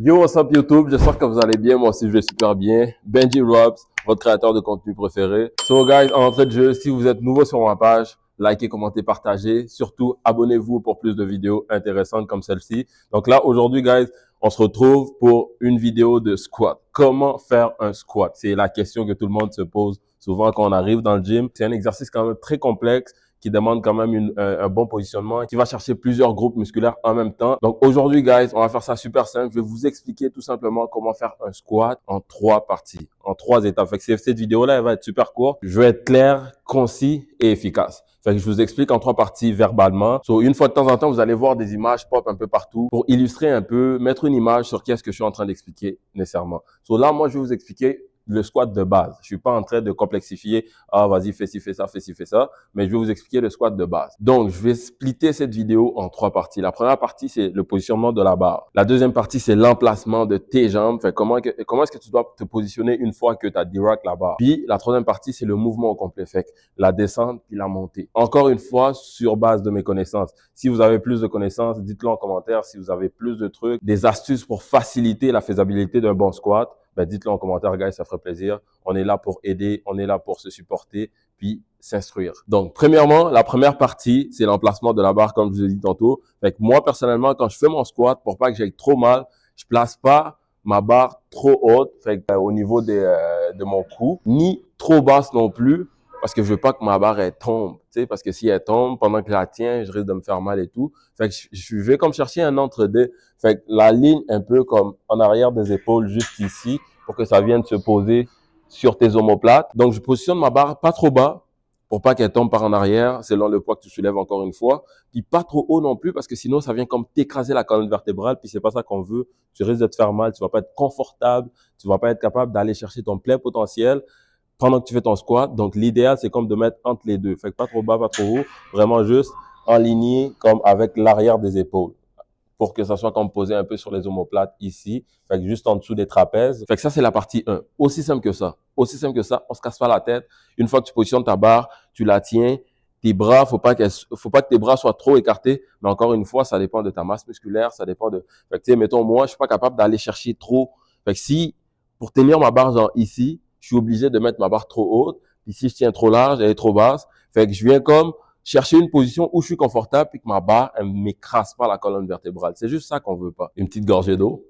Yo, what's up YouTube? J'espère que vous allez bien. Moi aussi, je vais super bien. Benji Robs, votre créateur de contenu préféré. So, guys, en entrée de jeu, si vous êtes nouveau sur ma page, likez, commentez, partagez. Surtout, abonnez-vous pour plus de vidéos intéressantes comme celle-ci. Donc là, aujourd'hui, guys, on se retrouve pour une vidéo de squat. Comment faire un squat? C'est la question que tout le monde se pose souvent quand on arrive dans le gym. C'est un exercice quand même très complexe qui demande quand même un bon positionnement, qui va chercher plusieurs groupes musculaires en même temps. Donc aujourd'hui, guys, on va faire ça super simple. Je vais vous expliquer tout simplement comment faire un squat en 3 parties, en 3 étapes. Fait que cette vidéo-là, elle va être super courte. Je vais être clair, concis et efficace. Fait que je vous explique en 3 parties verbalement. So, une fois de temps en temps, vous allez voir des images pop un peu partout pour illustrer un peu, mettre une image sur qu'est-ce que je suis en train d'expliquer nécessairement. So là, moi, je vais vous expliquer le squat de base. Je suis pas en train de complexifier. Ah, vas-y, fais ci, fais ça, fais ci, fais ça. Mais je vais vous expliquer le squat de base. Donc, je vais splitter cette vidéo en 3 parties. La première partie, c'est le positionnement de la barre. La deuxième partie, c'est l'emplacement de tes jambes. Fait comment est-ce que tu dois te positionner une fois que tu as D-Rock la barre. Puis, la troisième partie, c'est le mouvement au complet. Fait la descente puis la montée. Encore une fois, sur base de mes connaissances. Si vous avez plus de connaissances, dites-le en commentaire. Si vous avez plus de trucs, des astuces pour faciliter la faisabilité d'un bon squat, ben dites-le en commentaire, guys, ça ferait plaisir. On est là pour aider, on est là pour se supporter, puis s'instruire. Donc, premièrement, la première partie, c'est l'emplacement de la barre, comme je vous ai dit tantôt. Fait que moi, personnellement, quand je fais mon squat, pour pas que j'aille trop mal, je place pas ma barre trop haute, fait que, au niveau de mon cou, ni trop basse non plus, parce que je veux pas que ma barre elle tombe, tu sais, parce que si elle tombe pendant que je la tiens, je risque de me faire mal et tout. Fait que je vais comme chercher un entre-deux. Fait que la ligne un peu comme en arrière des épaules, juste ici, pour que ça vienne se poser sur tes omoplates. Donc, je positionne ma barre pas trop bas pour pas qu'elle tombe par en arrière, selon le poids que tu soulèves encore une fois. Puis pas trop haut non plus, parce que sinon, ça vient comme t'écraser la colonne vertébrale, puis c'est pas ça qu'on veut. Tu risques de te faire mal, tu vas pas être confortable, tu vas pas être capable d'aller chercher ton plein potentiel pendant que tu fais ton squat. Donc, l'idéal, c'est comme de mettre entre les deux. Fait que pas trop bas, pas trop haut. Vraiment juste aligné comme avec l'arrière des épaules pour que ça soit comme posé un peu sur les omoplates ici. Fait que juste en dessous des trapèzes. Fait que ça, c'est la partie 1. Aussi simple que ça. Aussi simple que ça. On se casse pas la tête. Une fois que tu positionnes ta barre, tu la tiens. Tes bras, faut pas que tes bras soient trop écartés. Mais encore une fois, ça dépend de ta masse musculaire. Ça dépend de, fait que, tu sais, mettons, moi, je suis pas capable d'aller chercher trop. Fait que si, pour tenir ma barre genre ici, je suis obligé de mettre ma barre trop haute. Puis si je tiens trop large, elle est trop basse. Fait que je viens comme chercher une position où je suis confortable puis que ma barre, elle m'écrase pas la colonne vertébrale. C'est juste ça qu'on veut pas. Une petite gorgée d'eau.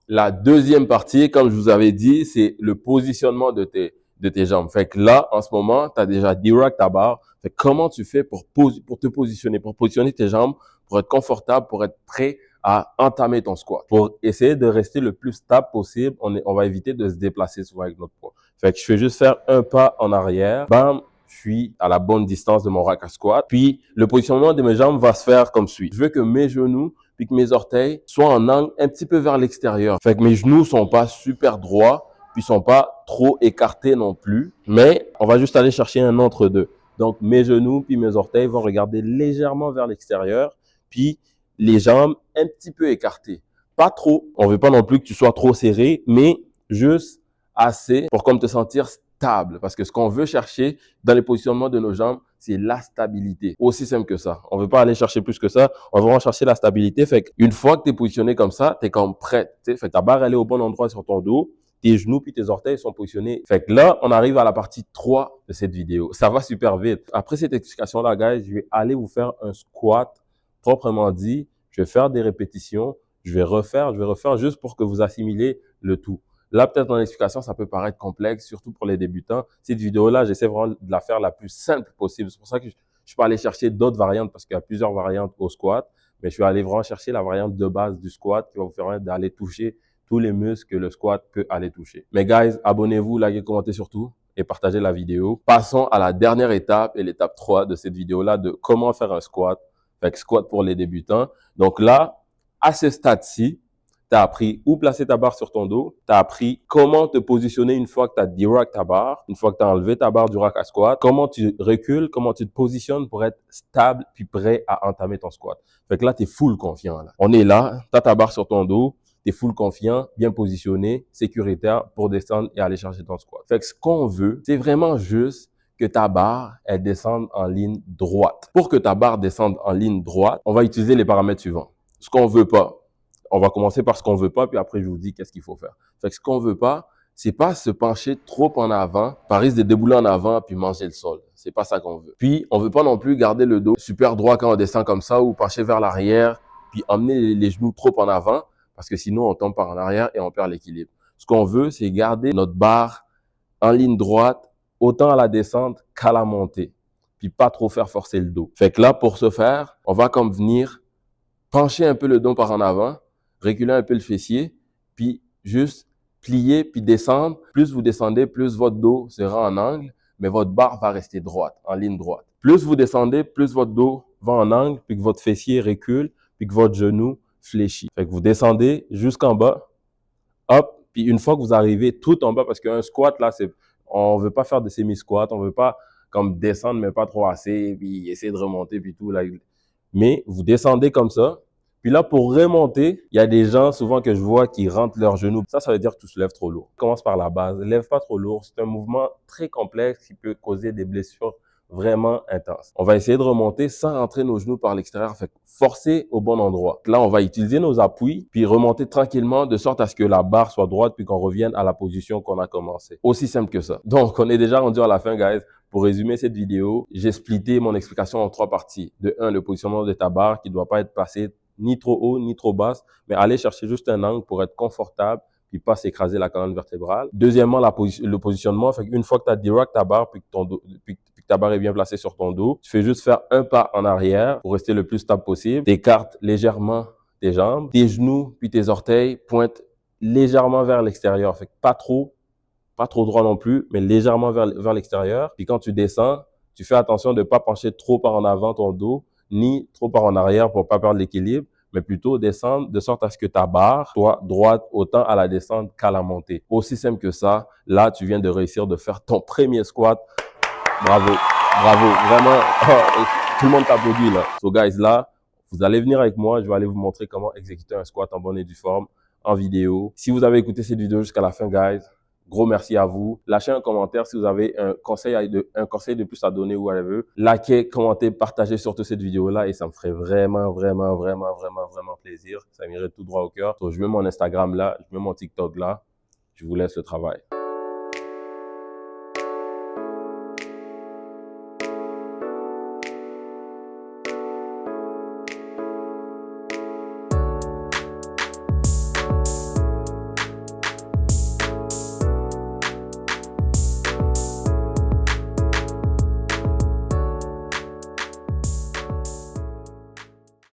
La deuxième partie, comme je vous avais dit, c'est le positionnement de tes jambes. Fait que là, en ce moment, tu as déjà direct ta barre. Fait que comment tu fais pour te positionner, pour positionner tes jambes, pour être confortable, pour être prêt à entamer ton squat. Pour essayer de rester le plus stable possible, on va éviter de se déplacer souvent avec notre poids. Fait que je fais juste faire un pas en arrière. Bam, je suis à la bonne distance de mon rack à squat. Puis, le positionnement de mes jambes va se faire comme suit. Je veux que mes genoux puis que mes orteils soient en angle un petit peu vers l'extérieur. Fait que mes genoux sont pas super droits, puis sont pas trop écartés non plus. Mais on va juste aller chercher un entre-deux. Donc, mes genoux puis mes orteils vont regarder légèrement vers l'extérieur, puis les jambes un petit peu écartées. Pas trop. On veut pas non plus que tu sois trop serré, mais juste assez pour comme te sentir stable. Parce que ce qu'on veut chercher dans les positionnements de nos jambes, c'est la stabilité. Aussi simple que ça. On veut pas aller chercher plus que ça. On va vraiment chercher la stabilité. Fait qu'une fois que tu es positionné comme ça, tu es comme prêt. Fait que ta barre, elle est au bon endroit sur ton dos. Tes genoux puis tes orteils sont positionnés. Fait que là, on arrive à la partie 3 de cette vidéo. Ça va super vite. Après cette explication-là, guys, je vais aller vous faire un squat proprement dit. Je vais faire des répétitions. Je vais refaire juste pour que vous assimilez le tout. Là, peut-être en explication, ça peut paraître complexe, surtout pour les débutants. Cette vidéo-là, j'essaie vraiment de la faire la plus simple possible. C'est pour ça que je peux aller chercher d'autres variantes parce qu'il y a plusieurs variantes au squat. Mais je vais aller vraiment chercher la variante de base du squat qui va vous permettre d'aller toucher tous les muscles que le squat peut aller toucher. Mais guys, abonnez-vous, likez, commentez surtout et partagez la vidéo. Passons à la dernière étape et l'étape 3 de cette vidéo-là de comment faire un squat. Fait que squat pour les débutants. Donc là, à ce stade-ci, tu as appris où placer ta barre sur ton dos. Tu as appris comment te positionner une fois que tu as direct ta barre, une fois que tu as enlevé ta barre du rack à squat. Comment tu recules, comment tu te positionnes pour être stable puis prêt à entamer ton squat. Fait que là, tu es full confiant. Là. On est là, tu as ta barre sur ton dos, tu es full confiant, bien positionné, sécuritaire pour descendre et aller chercher ton squat. Fait que ce qu'on veut, c'est vraiment juste que ta barre, elle descende en ligne droite. Pour que ta barre descende en ligne droite, on va utiliser les paramètres suivants. Ce qu'on veut pas, On va commencer par ce qu'on veut pas, puis après, je vous dis qu'est-ce qu'il faut faire. Fait que ce qu'on veut pas, c'est pas se pencher trop en avant, par risque de débouler en avant puis manger le sol. C'est pas ça qu'on veut. Puis, on veut pas non plus garder le dos super droit quand on descend comme ça ou pencher vers l'arrière puis emmener les genoux trop en avant parce que sinon, on tombe par en arrière et on perd l'équilibre. Ce qu'on veut, c'est garder notre barre en ligne droite, autant à la descente qu'à la montée. Puis pas trop faire forcer le dos. Fait que là, pour ce faire, on va comme venir pencher un peu le dos par en avant, reculer un peu le fessier, puis juste plier puis descendre. Plus vous descendez, plus votre dos sera en angle, mais votre barre va rester droite, en ligne droite. Plus vous descendez, plus votre dos va en angle, puis que votre fessier recule, puis que votre genou fléchit. Fait que vous descendez jusqu'en bas, hop, puis une fois que vous arrivez tout en bas, parce qu'un squat, là, on veut pas faire de semi-squat, on veut pas comme descendre, mais pas trop assez, puis essayer de remonter, puis tout, là. Mais vous descendez comme ça. Puis là, pour remonter, il y a des gens souvent que je vois qui rentrent leurs genoux. Ça veut dire que tu soulèves trop lourd. Commence par la base. Lève pas trop lourd. C'est un mouvement très complexe qui peut causer des blessures vraiment intenses. On va essayer de remonter sans rentrer nos genoux par l'extérieur. Fait forcer au bon endroit. Là, on va utiliser nos appuis puis remonter tranquillement de sorte à ce que la barre soit droite puis qu'on revienne à la position qu'on a commencé. Aussi simple que ça. Donc, on est déjà rendu à la fin, guys. Pour résumer cette vidéo, j'ai splitté mon explication en 3 parties. De 1, le positionnement de ta barre qui ne doit pas être passé ni trop haut ni trop basse, mais aller chercher juste un angle pour être confortable puis pas s'écraser la colonne vertébrale. Deuxièmement, le positionnement. Fait qu'une fois que tu as direct ta barre puis que ton dos, puis que ta barre est bien placée sur ton dos, tu fais juste faire un pas en arrière pour rester le plus stable possible. Tu écartes légèrement tes jambes, tes genoux puis tes orteils pointent légèrement vers l'extérieur. Fait que pas trop droit non plus, mais légèrement vers l'extérieur. Puis quand tu descends, tu fais attention de ne pas pencher trop par en avant ton dos, ni trop par en arrière pour pas perdre l'équilibre, mais plutôt descendre de sorte à ce que ta barre soit droite autant à la descente qu'à la montée. Aussi simple que ça, là, tu viens de réussir de faire ton premier squat. Bravo, bravo, vraiment, tout le monde t'applaudit là. So guys, là, vous allez venir avec moi, je vais aller vous montrer comment exécuter un squat en bonne et due forme en vidéo. Si vous avez écouté cette vidéo jusqu'à la fin, guys, gros merci à vous. Lâchez un commentaire si vous avez un conseil de plus à donner ou whatever. Likez, commentez, partagez surtout cette vidéo-là et ça me ferait vraiment plaisir. Ça m'irait tout droit au cœur. Donc, je mets mon Instagram là, je mets mon TikTok là. Je vous laisse le travail.